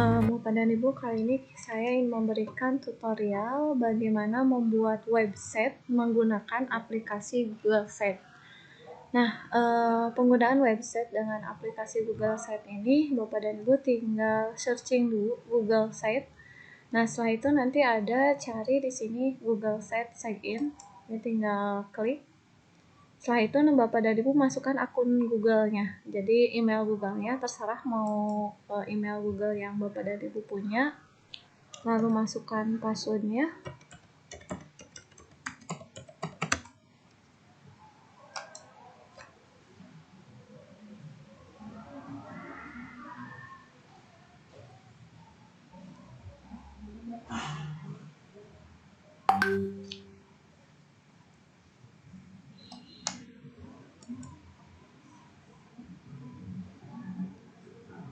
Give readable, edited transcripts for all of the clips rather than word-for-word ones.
Bapak dan Ibu, kali ini saya ingin memberikan tutorial bagaimana membuat website menggunakan aplikasi Google Sites. Nah, penggunaan website dengan aplikasi Google Sites ini, Bapak dan Ibu tinggal searching dulu Google Sites. Nah, setelah itu nanti ada cari di sini Google Sites Sign-in. Ini tinggal klik. Setelah itu Bapak dan Ibu masukkan akun Google-nya. Jadi email Google-nya terserah mau email Google yang Bapak dan Ibu punya. Lalu masukkan password-nya.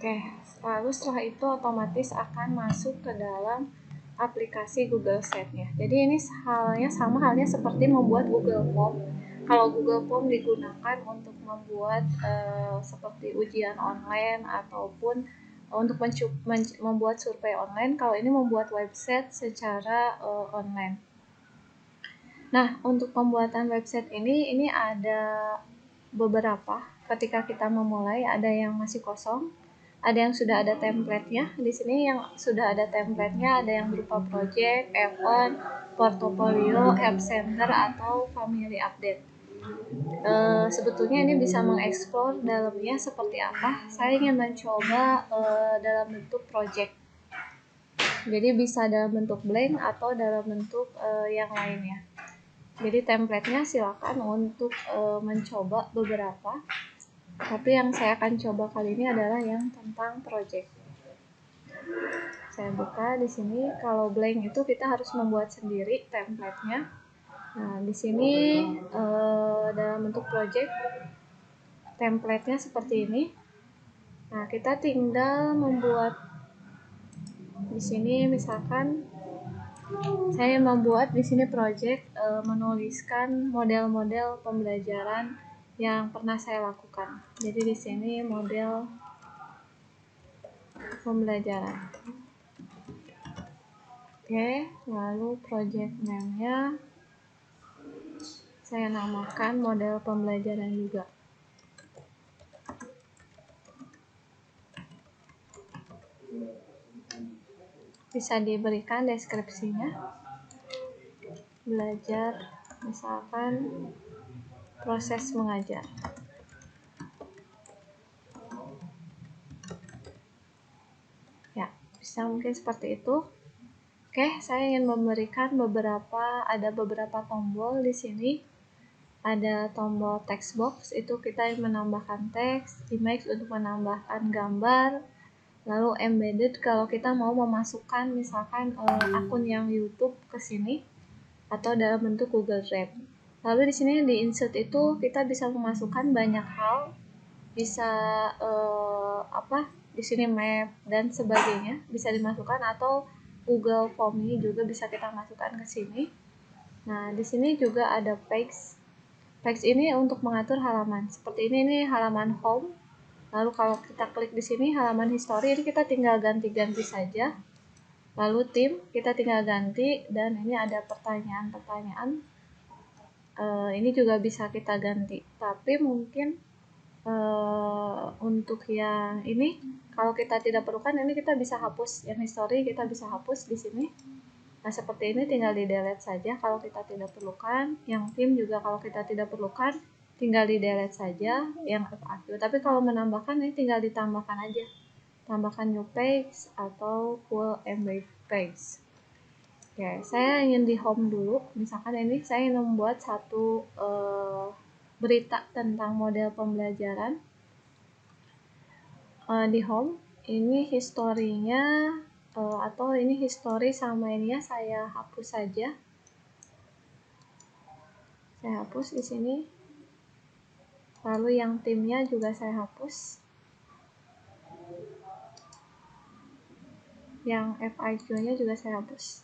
Oke, lalu setelah itu otomatis akan masuk ke dalam aplikasi Google Sites-nya. Jadi ini sama halnya seperti membuat Google Form. Kalau Google Form digunakan untuk membuat seperti ujian online ataupun untuk membuat survei online. Kalau ini membuat website secara online. Nah, untuk pembuatan website ini ada beberapa. Ketika kita memulai, ada yang masih kosong, ada yang sudah ada template-nya. Di sini yang sudah ada template-nya ada yang berupa project, event, portfolio, app center, atau family update. Sebetulnya ini bisa mengeksplor dalamnya seperti apa. Saya ingin mencoba dalam bentuk project. Jadi bisa dalam bentuk blank atau dalam bentuk yang lainnya. Jadi template-nya silakan untuk mencoba beberapa. Tapi yang saya akan coba kali ini adalah yang tentang project. Saya buka di sini. Kalau blank itu kita harus membuat sendiri template-nya. Nah, di sini dalam bentuk project template-nya seperti ini. Nah, kita tinggal membuat di sini misalkan saya membuat di sini project menuliskan model-model pembelajaran yang pernah saya lakukan. Jadi di sini model pembelajaran. Oke, lalu project name-nya saya namakan model pembelajaran juga. Bisa diberikan deskripsinya. Belajar, misalkan proses mengajar. Ya, bisa mungkin seperti itu. Oke, saya ingin memberikan ada beberapa tombol di sini. Ada tombol text box, itu kita menambahkan teks, image untuk menambahkan gambar, lalu embedded kalau kita mau memasukkan misalkan akun yang YouTube ke sini atau dalam bentuk Google Drive. Lalu di sini di insert itu kita bisa memasukkan banyak hal, bisa di sini map dan sebagainya bisa dimasukkan, atau Google Form ini juga bisa kita masukkan ke sini. Nah, di sini juga ada page. Page ini untuk mengatur halaman. Seperti ini halaman home. Lalu kalau kita klik di sini halaman history, ini kita tinggal ganti-ganti saja. Lalu tim kita tinggal ganti, dan ini ada pertanyaan-pertanyaan. Ini juga bisa kita ganti. Tapi mungkin untuk yang ini kalau kita tidak perlukan, ini kita bisa hapus. Yang history kita bisa hapus di sini. Nah, seperti ini tinggal di delete saja kalau kita tidak perlukan. Yang tim juga kalau kita tidak perlukan tinggal di delete saja yang FAQ. Tapi kalau menambahkan ini tinggal ditambahkan aja. Tambahkan new page atau full embed page. Oke, saya ingin di home dulu. Misalkan ini saya ingin membuat satu berita tentang model pembelajaran. Di home ini historinya atau ini history sama ini ya, saya hapus saja. Saya hapus di sini. Lalu yang timnya juga saya hapus. Yang FAQ-nya juga saya hapus.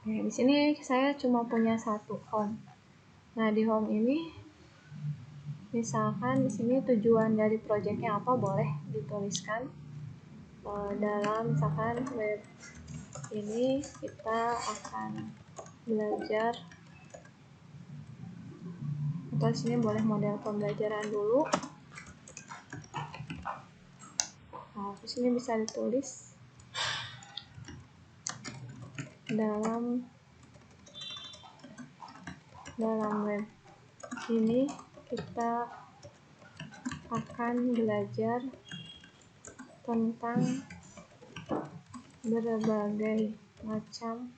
Oke, di sini saya cuma punya satu home. Nah, di home ini misalkan di sini tujuan dari projectnya apa, boleh dituliskan. dalam misalkan web ini kita akan belajar, atau sini boleh model pembelajaran dulu. Nah, di sini bisa ditulis dalam web ini kita akan belajar tentang berbagai macam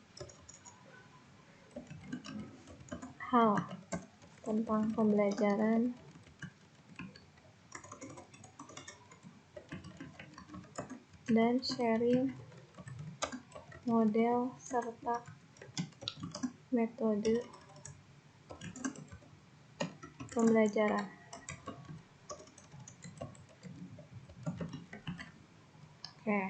hal tentang pembelajaran dan sharing model serta metode pembelajaran. Oke.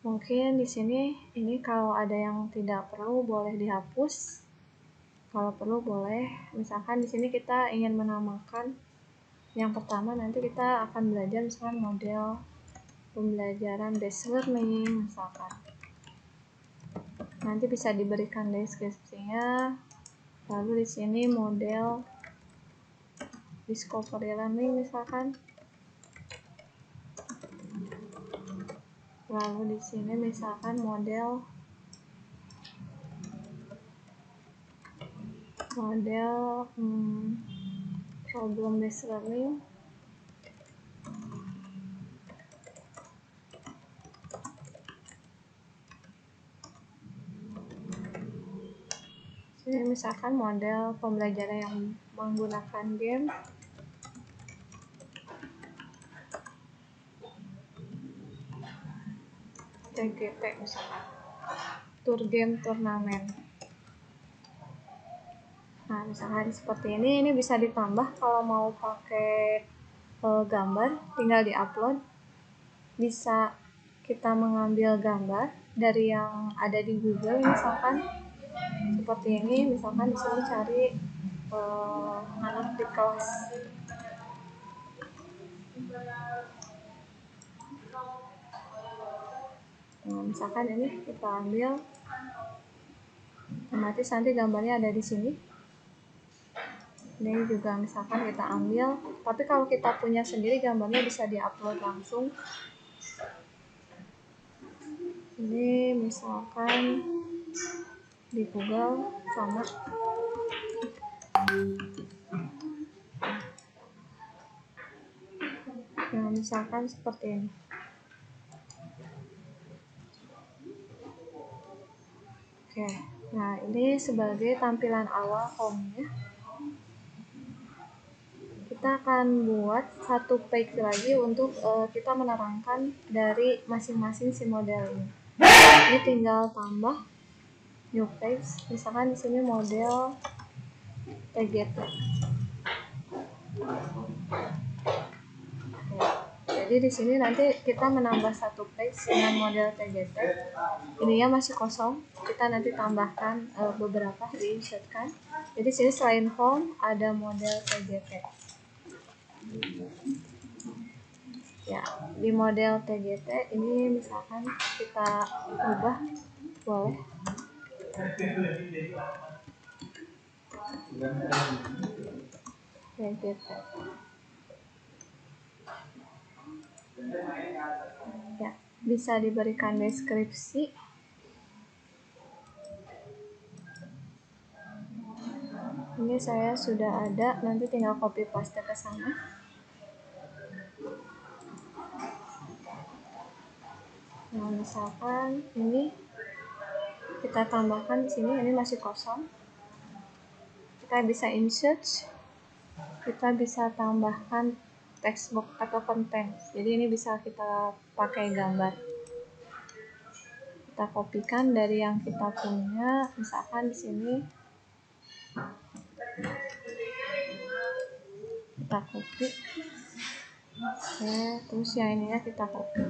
Mungkin di sini ini kalau ada yang tidak perlu boleh dihapus. Kalau perlu boleh, misalkan di sini kita ingin menamakan yang pertama, nanti kita akan belajar misalkan model pembelajaran based learning misalkan. Nanti bisa diberikan deskripsinya. Lalu di sini model discovery learning misalkan. Lalu di sini misalkan model problem based learning. Ini misalkan model pembelajaran yang menggunakan game. TGT misalkan, tour game turnamen. Nah, misalkan seperti ini bisa ditambah kalau mau pakai gambar, tinggal diupload. Bisa kita mengambil gambar dari yang ada di Google misalkan seperti ini, misalkan di sini cari anak di kelas. Nah, misalkan ini kita ambil, otomatis nanti gambarnya ada di sini. Ini juga misalkan kita ambil, tapi kalau kita punya sendiri gambarnya bisa diupload langsung. Ini misalkan di Google sama. Nah, misalkan seperti ini. Oke, nah ini sebagai tampilan awal home-nya. Kita akan buat satu page lagi untuk kita menerangkan dari masing-masing si model ini. Ini tinggal tambah new page, misalkan di sini model TGT. Jadi di sini nanti kita menambah satu page dengan model TGT. Ininya masih kosong, kita nanti tambahkan beberapa diinsertkan. Jadi sini selain home ada model TGT. Ya, di model TGT ini misalkan kita ubah, boleh. TGT. Ya, bisa diberikan deskripsi. Ini saya sudah ada, nanti tinggal copy paste ke sana. Nah, misalkan ini kita tambahkan di sini, ini masih kosong. Kita bisa insert, kita bisa tambahkan textbook atau konten. Jadi ini bisa kita pakai gambar. Kita kopikan dari yang kita punya, misalkan di sini kita copy. Oke, terus yang ininya kita copy.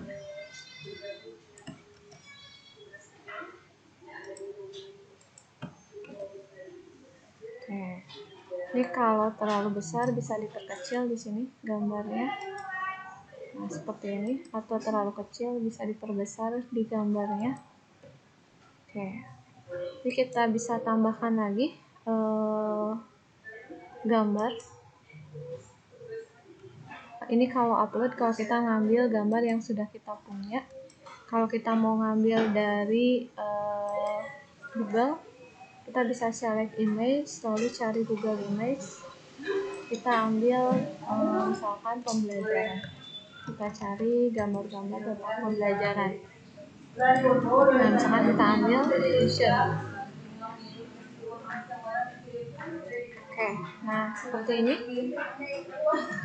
Oke. Ini kalau terlalu besar bisa diperkecil di sini gambarnya. Nah, seperti ini, atau terlalu kecil bisa diperbesar di gambarnya. Oke, jadi kita bisa tambahkan lagi gambar. Ini kalau upload, kalau kita ngambil gambar yang sudah kita punya. Kalau kita mau ngambil dari Google, kita bisa select image, lalu cari Google Image. Kita ambil misalkan pembelajaran. Kita cari gambar-gambar tentang pembelajaran. Nah, misalkan kita ambil tuition. Oke, nah seperti ini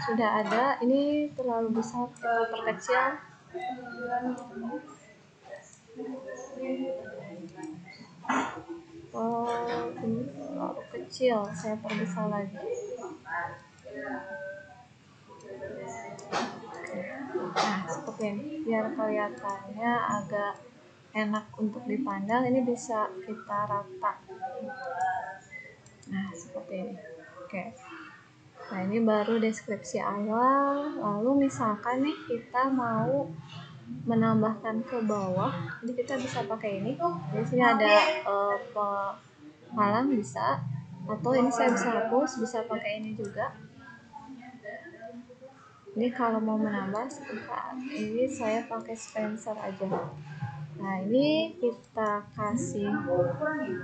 sudah ada. Ini terlalu besar, kita perkecil. Oh, ini terlalu kecil, saya perbesar lagi. Nah, seperti ini, biar kelihatannya agak enak untuk dipandang, ini bisa kita rata. Nah, seperti ini. Oke. Nah, ini baru deskripsi awal. Lalu misalkan nih kita mau menambahkan ke bawah, jadi kita bisa pakai ini. Di sini ada penghalang bisa, atau ini saya bisa hapus, bisa pakai ini juga. Ini kalau mau menambah sebentar, ini saya pakai Spencer aja. Nah, ini kita kasih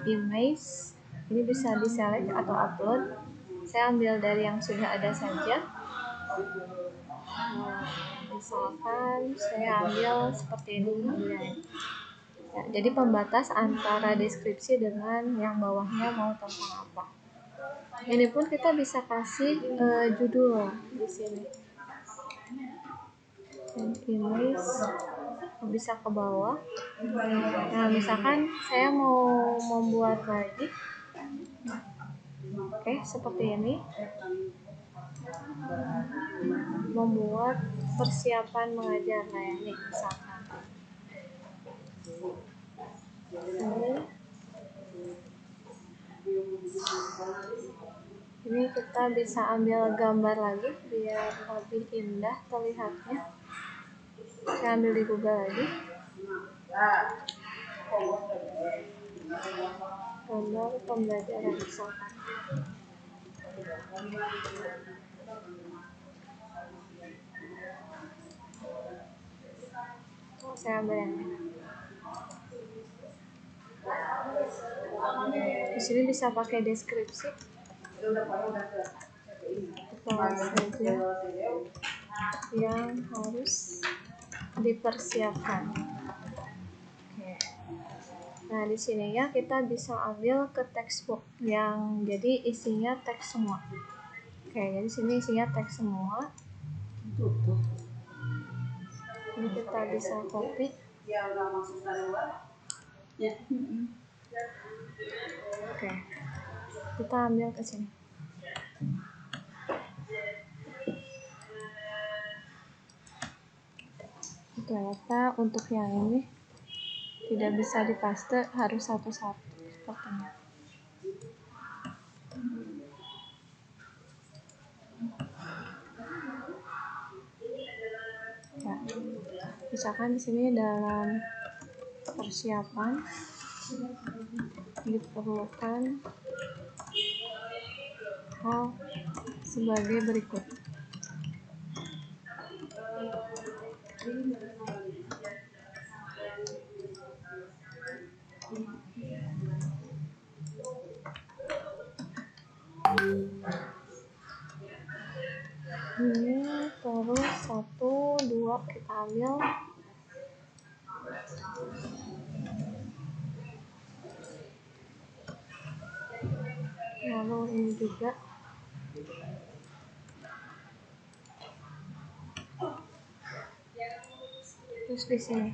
image, ini bisa di select atau upload. Saya ambil dari yang sudah ada saja. Misalkan saya ambil seperti ini, ya, jadi pembatas antara deskripsi dengan yang bawahnya mau tentang apa. Ini pun kita bisa kasih judul di sini. Dan ini bisa ke bawah. Nah, misalkan saya mau membuat lagi, oke, seperti ini. Membuat persiapan mengajar, nah ini misalkan. Ini kita bisa ambil gambar lagi biar lebih indah terlihatnya. Saya ambil di Google lagi. Gambar pembelajaran misalkan. Saya ambil yang ini. Di sini bisa pakai deskripsi. Apa saja yang harus dipersiapkan. Oke. Nah, di sini ya kita bisa ambil ke textbook yang jadi isinya teks semua. Oke, jadi sini isinya teks semua. Ini kita bisa copy. Oke, kita ambil ke sini. Ternyata untuk yang ini tidak bisa dipaste, harus satu-satu sepertinya. Ya, misalkan di sini dalam persiapan diperlukan hal sebagai berikut. Ini terus 1, 2 kita ambil. Lalu ini juga. Terus di sini.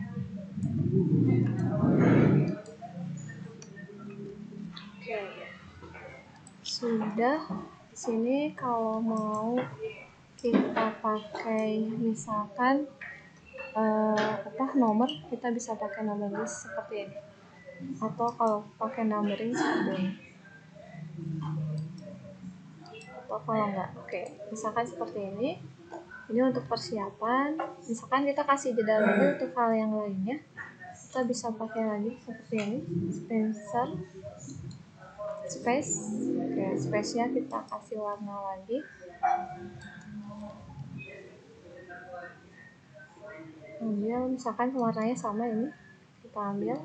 Oke. Sudah. Di sini kalau mau kita pakai misalkan nomor, kita bisa pakai nomor list seperti ini. Atau kalau pakai numbering seperti ini. Atau kalau enggak, oke, misalkan seperti ini. Ini untuk persiapan. Misalkan kita kasih jeda lagi untuk hal yang lainnya, kita bisa pakai lagi seperti ini, space. Oke, space-nya kita kasih warna lagi. Ambil, misalkan warnanya sama ini, kita ambil.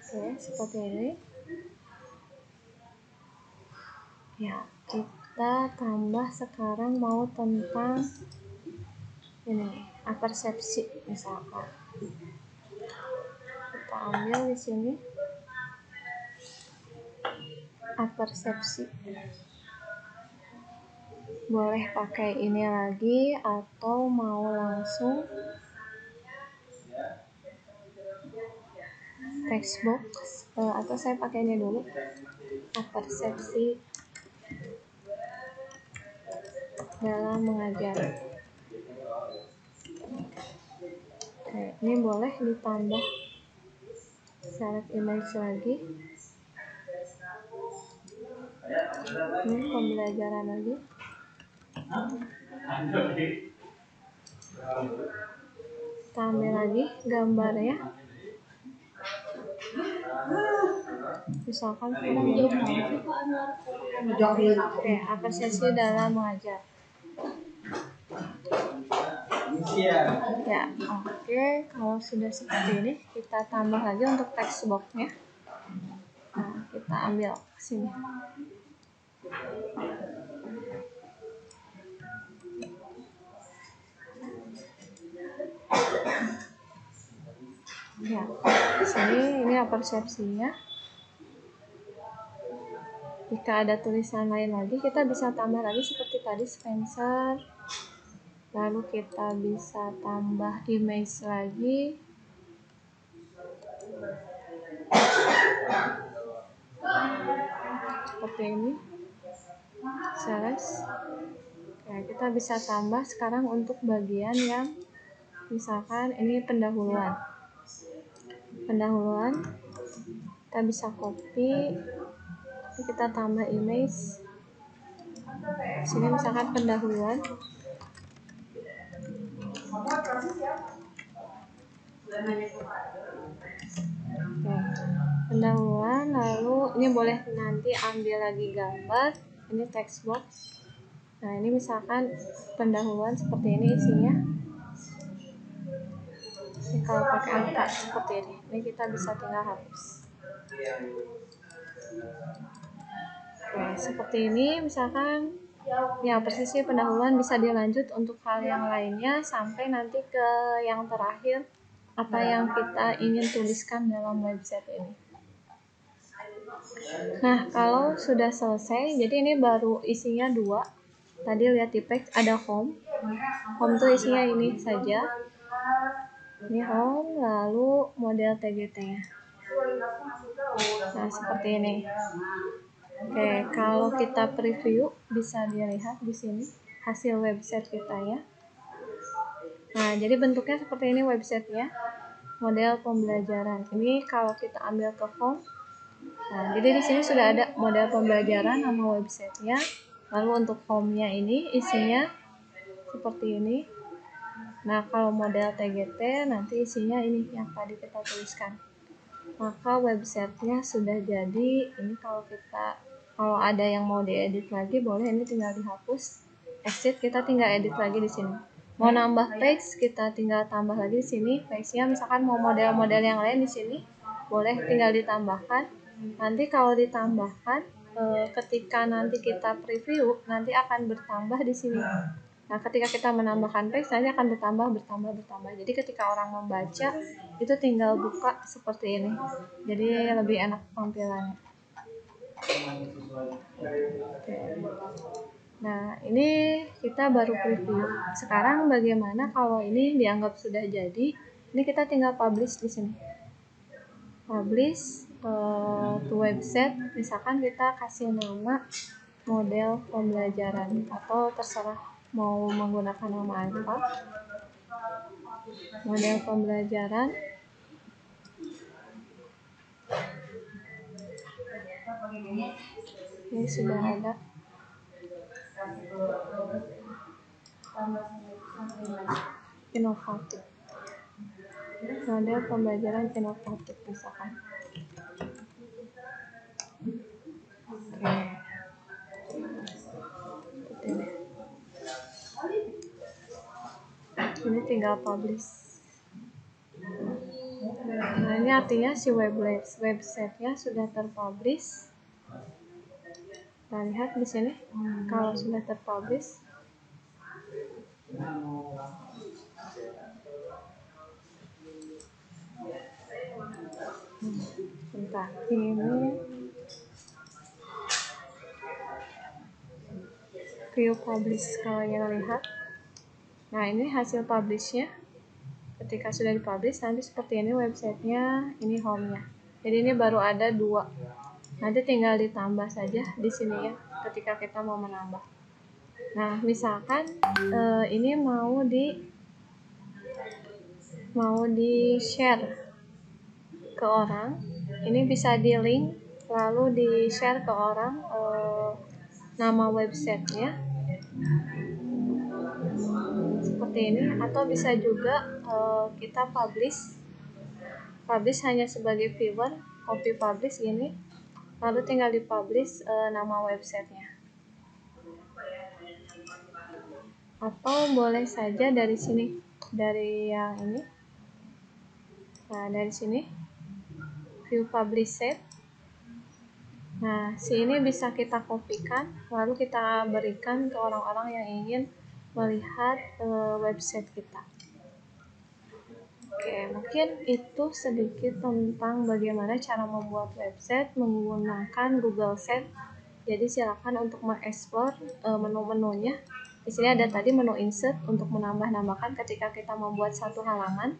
Oke, seperti ini. Ya, kita tambah sekarang mau tentang ini, apersepsi misalkan. Kita ambil di sini apersepsi. Boleh pakai ini lagi atau mau langsung text box, atau saya pakai ini dulu, apersepsi dalam mengajar. Oke, ini boleh ditambah select image lagi. Ini pembelajaran lagi. Kita ambil lagi gambarnya. Misalkan oke, apersepsi dalam mengajar. Ya, oke. Kalau sudah seperti ini, kita tambah lagi untuk text box-nya. Nah, kita ambil sini. Ya, di sini ini apersepsinya. Jika ada tulisan lain lagi, kita bisa tambah lagi seperti tadi Spencer. Lalu kita bisa tambah image lagi. Seperti ini. Select. Ya, kita bisa tambah sekarang untuk bagian yang misalkan ini pendahuluan. Kita bisa copy. Kita tambah image. Sini misalkan pendahuluan. Pendahuluan, lalu ini boleh nanti ambil lagi gambar, ini text box. Nah, ini misalkan pendahuluan seperti ini isinya. Ini kalau pakai angka seperti ini kita bisa tinggal hapus. Oke, seperti ini misalkan ya persisnya pendahuluan, bisa dilanjut untuk hal yang lainnya sampai nanti ke yang terakhir apa yang kita ingin tuliskan dalam website ini. Nah, kalau sudah selesai, jadi ini baru isinya 2. Tadi lihat di page ada home. Home itu isinya ini saja. Ini home, lalu model TGT-nya. Nah, seperti ini. Oke, kalau kita preview bisa dilihat di sini hasil website kita ya. Nah, jadi bentuknya seperti ini websitenya. Model pembelajaran. Ini kalau kita ambil ke home. Nah, jadi di sini sudah ada model pembelajaran nama websitenya. Lalu untuk home-nya ini isinya seperti ini. Nah, kalau model TGT nanti isinya ini yang tadi kita tuliskan. Maka websitenya sudah jadi. Ini kalau ada yang mau diedit lagi boleh, ini tinggal dihapus. Exit, kita tinggal edit lagi di sini. Mau nambah page, kita tinggal tambah lagi di sini. Page-nya misalkan mau model-model yang lain di sini, boleh tinggal ditambahkan. Nanti kalau ditambahkan, ketika nanti kita preview, nanti akan bertambah di sini. Nah, ketika kita menambahkan page, nanti akan bertambah. Jadi ketika orang membaca, itu tinggal buka seperti ini. Jadi lebih enak tampilannya. Nah, ini kita baru preview. Sekarang bagaimana kalau ini dianggap sudah jadi? Ini kita tinggal publish di sini. Publish to website. Misalkan kita kasih nama model pembelajaran atau terserah mau menggunakan nama apa. Model pembelajaran. Ini sudah ada. inovatif. Model pembelajaran inovatif misalkan. Oke. Ini tinggal publish. Nah, ini artinya si website-nya sudah terpublish. Kita lihat di sini kalau sudah terpublish. Bentar, ini view publish kalau yang lihat. Nah, ini hasil publishnya. Ketika sudah dipublish nanti seperti ini websitenya, ini home-nya. Jadi ini baru ada 2. Nanti tinggal ditambah saja di sini ya ketika kita mau menambah. Nah, misalkan ini mau di share ke orang, ini bisa di link lalu di share ke orang nama websitenya seperti ini, atau bisa juga kita publish hanya sebagai viewer, copy publish gini, lalu tinggal di publish nama websitenya, atau boleh saja dari sini, dari yang ini. Nah, dari sini view publish set. Nah, ini bisa kita kopikan lalu kita berikan ke orang-orang yang ingin melihat website kita. Oke, mungkin itu sedikit tentang bagaimana cara membuat website menggunakan Google Sheets. Jadi silakan untuk mengeksplor menu-menunya. Di sini ada tadi menu insert untuk menambah-nambahkan ketika kita membuat satu halaman.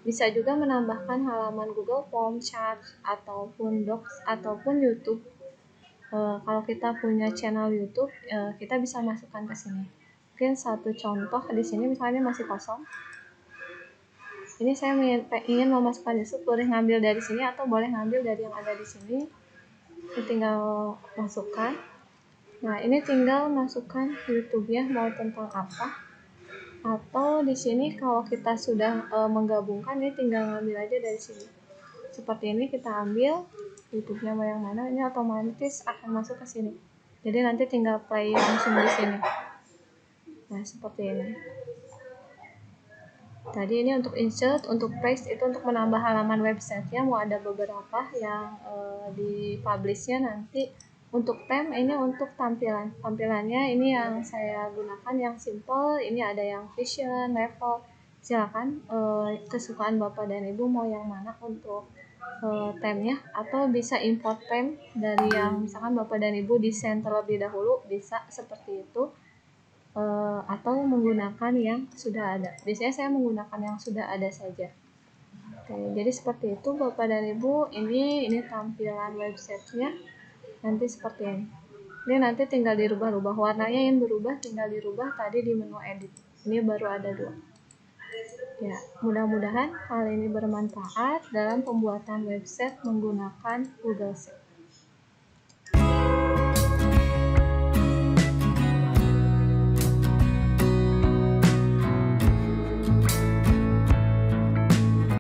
Bisa juga menambahkan halaman Google Form, Chat, ataupun Docs, ataupun YouTube. Kalau kita punya channel YouTube, kita bisa masukkan ke sini. Mungkin satu contoh di sini misalnya masih kosong. Ini saya ingin memasukkan YouTube, boleh ngambil dari sini atau boleh ngambil dari yang ada di sini. Ini tinggal masukkan. Nah, ini tinggal masukkan YouTube-nya mau tentang apa. Atau di sini kalau kita sudah menggabungkan, ini tinggal ngambil aja dari sini. Seperti ini kita ambil YouTube-nya mau yang mana, ini otomatis akan masuk ke sini. Jadi nanti tinggal play langsung di sini. Nah, seperti ini. Tadi ini untuk insert, untuk paste itu untuk menambah halaman websitenya, mau ada beberapa yang di publishnya nanti. Untuk theme ini untuk tampilannya ini yang saya gunakan yang simple, ini ada yang vision, level. Silakan kesukaan Bapak dan Ibu mau yang mana untuk theme-nya, atau bisa import theme dari yang misalkan Bapak dan Ibu desain terlebih dahulu, bisa seperti itu. Atau menggunakan yang sudah ada. Biasanya saya menggunakan yang sudah ada saja. Oke, jadi seperti itu Bapak dan Ibu. Ini tampilan websitenya nanti seperti ini. Ini nanti tinggal dirubah-rubah warnanya, yang berubah tinggal dirubah tadi di menu edit. Ini baru ada 2. Ya, mudah-mudahan hal ini bermanfaat dalam pembuatan website menggunakan Google Sheets.